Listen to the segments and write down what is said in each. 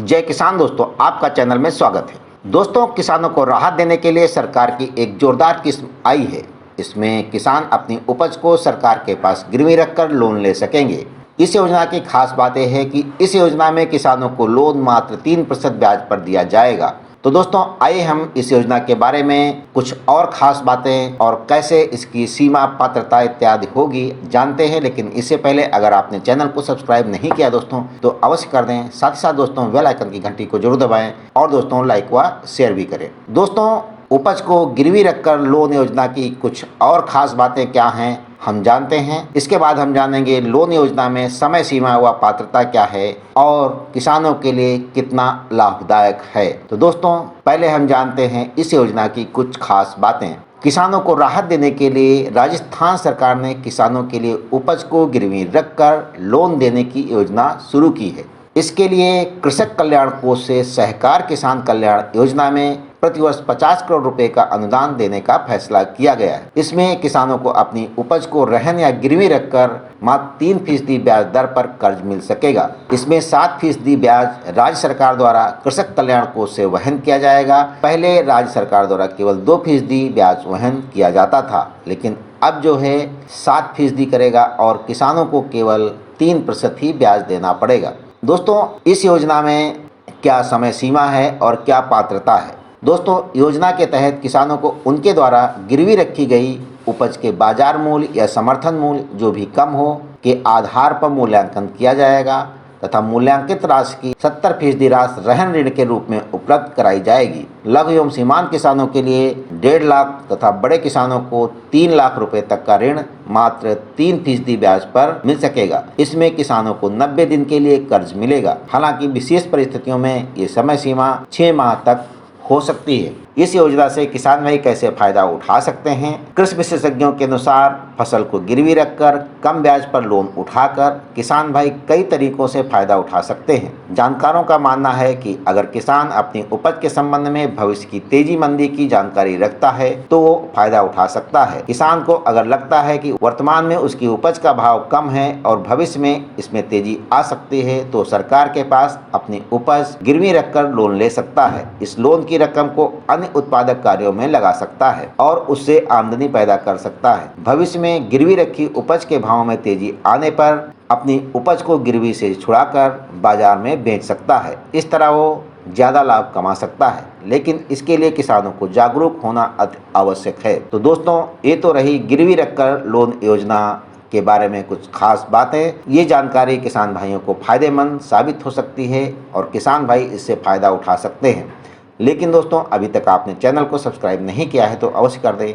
जय किसान दोस्तों, आपका चैनल में स्वागत है। दोस्तों, किसानों को राहत देने के लिए सरकार की एक जोरदार किस्म आई है। इसमें किसान अपनी उपज को सरकार के पास गिरवी रखकर लोन ले सकेंगे। इस योजना की खास बात यह है कि इस योजना में किसानों को लोन मात्र 3% ब्याज पर दिया जाएगा। तो दोस्तों, आइए हम इस योजना के बारे में कुछ और खास बातें और कैसे इसकी सीमा, पात्रता इत्यादि होगी जानते हैं। लेकिन इससे पहले अगर आपने चैनल को सब्सक्राइब नहीं किया दोस्तों तो अवश्य कर दें। साथ ही साथ दोस्तों बेल आइकन की घंटी को जरूर दबाएं और दोस्तों लाइक व शेयर भी करें। दोस्तों, उपज को गिरवी रखकर लोन योजना की कुछ और खास बातें क्या हैं हम जानते हैं। इसके बाद हम जानेंगे लोन योजना में समय सीमा व पात्रता क्या है और किसानों के लिए कितना लाभदायक है। तो दोस्तों, पहले हम जानते हैं इस योजना की कुछ खास बातें। किसानों को राहत देने के लिए राजस्थान सरकार ने किसानों के लिए उपज को गिरवी रखकर लोन देने की योजना शुरू की है। इसके लिए कृषक कल्याण कोष से सहकार किसान कल्याण योजना में प्रतिवर्ष 50 करोड़ रुपए का अनुदान देने का फैसला किया गया है। इसमें किसानों को अपनी उपज को रहन या गिरवी रखकर मात्र 3% ब्याज दर पर कर्ज मिल सकेगा। इसमें 7% ब्याज राज्य सरकार द्वारा कृषक कल्याण कोष से वहन किया जाएगा। पहले राज्य सरकार द्वारा केवल 2% ब्याज वहन किया जाता था, लेकिन अब जो है 7% करेगा और किसानों को केवल 3% ही ब्याज देना पड़ेगा। दोस्तों, इस योजना में क्या समय सीमा है और क्या पात्रता है। दोस्तों, योजना के तहत किसानों को उनके द्वारा गिरवी रखी गई उपज के बाजार मूल्य या समर्थन मूल्य जो भी कम हो के आधार पर मूल्यांकन किया जाएगा तथा मूल्यांकित राशि की 70% राशि रहन ऋण के रूप में उपलब्ध कराई जाएगी। लघु एवं सीमांत किसानों के लिए 1.5 लाख तथा बड़े किसानों को 3 लाख रुपए तक का ऋण मात्र 3% ब्याज पर मिल सकेगा। इसमें किसानों को 90 दिन के लिए कर्ज मिलेगा। हालांकि विशेष परिस्थितियों में ये समय सीमा 6 माह तक हो सकती है। इस योजना से किसान भाई कैसे फायदा उठा सकते हैं। कृषि विशेषज्ञों के अनुसार फसल को गिरवी रखकर कम ब्याज पर लोन उठाकर किसान भाई कई तरीकों से फायदा उठा सकते हैं। जानकारों का मानना है कि अगर किसान अपनी उपज के संबंध में भविष्य की तेजी मंदी की जानकारी रखता है तो वो फायदा उठा सकता है। किसान को अगर लगता है कि वर्तमान में उसकी उपज का भाव कम है और भविष्य में इसमें तेजी आ सकती है तो सरकार के पास अपनी उपज गिरवी रखकर लोन ले सकता है। इस लोन की रकम को अन्य उत्पादक कार्यों में लगा सकता है और उससे आमदनी पैदा कर सकता है। भविष्य में गिरवी रखी उपज के भाव में तेजी आने पर अपनी उपज को गिरवी से छुड़ाकर बाजार में बेच सकता है। इस तरह वो ज्यादा लाभ कमा सकता है, लेकिन इसके लिए किसानों को जागरूक होना अति आवश्यक है। तो दोस्तों, ये तो रही गिरवी रखकर लोन योजना के बारे में कुछ खास बातें। ये जानकारी किसान भाइयों को फायदेमंद साबित हो सकती है और किसान भाई इससे फायदा उठा सकते हैं। लेकिन दोस्तों, अभी तक आपने चैनल को सब्सक्राइब नहीं किया है तो अवश्य कर दें।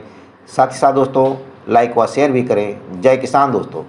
साथ ही साथ दोस्तों लाइक व शेयर भी करें। जय किसान दोस्तों।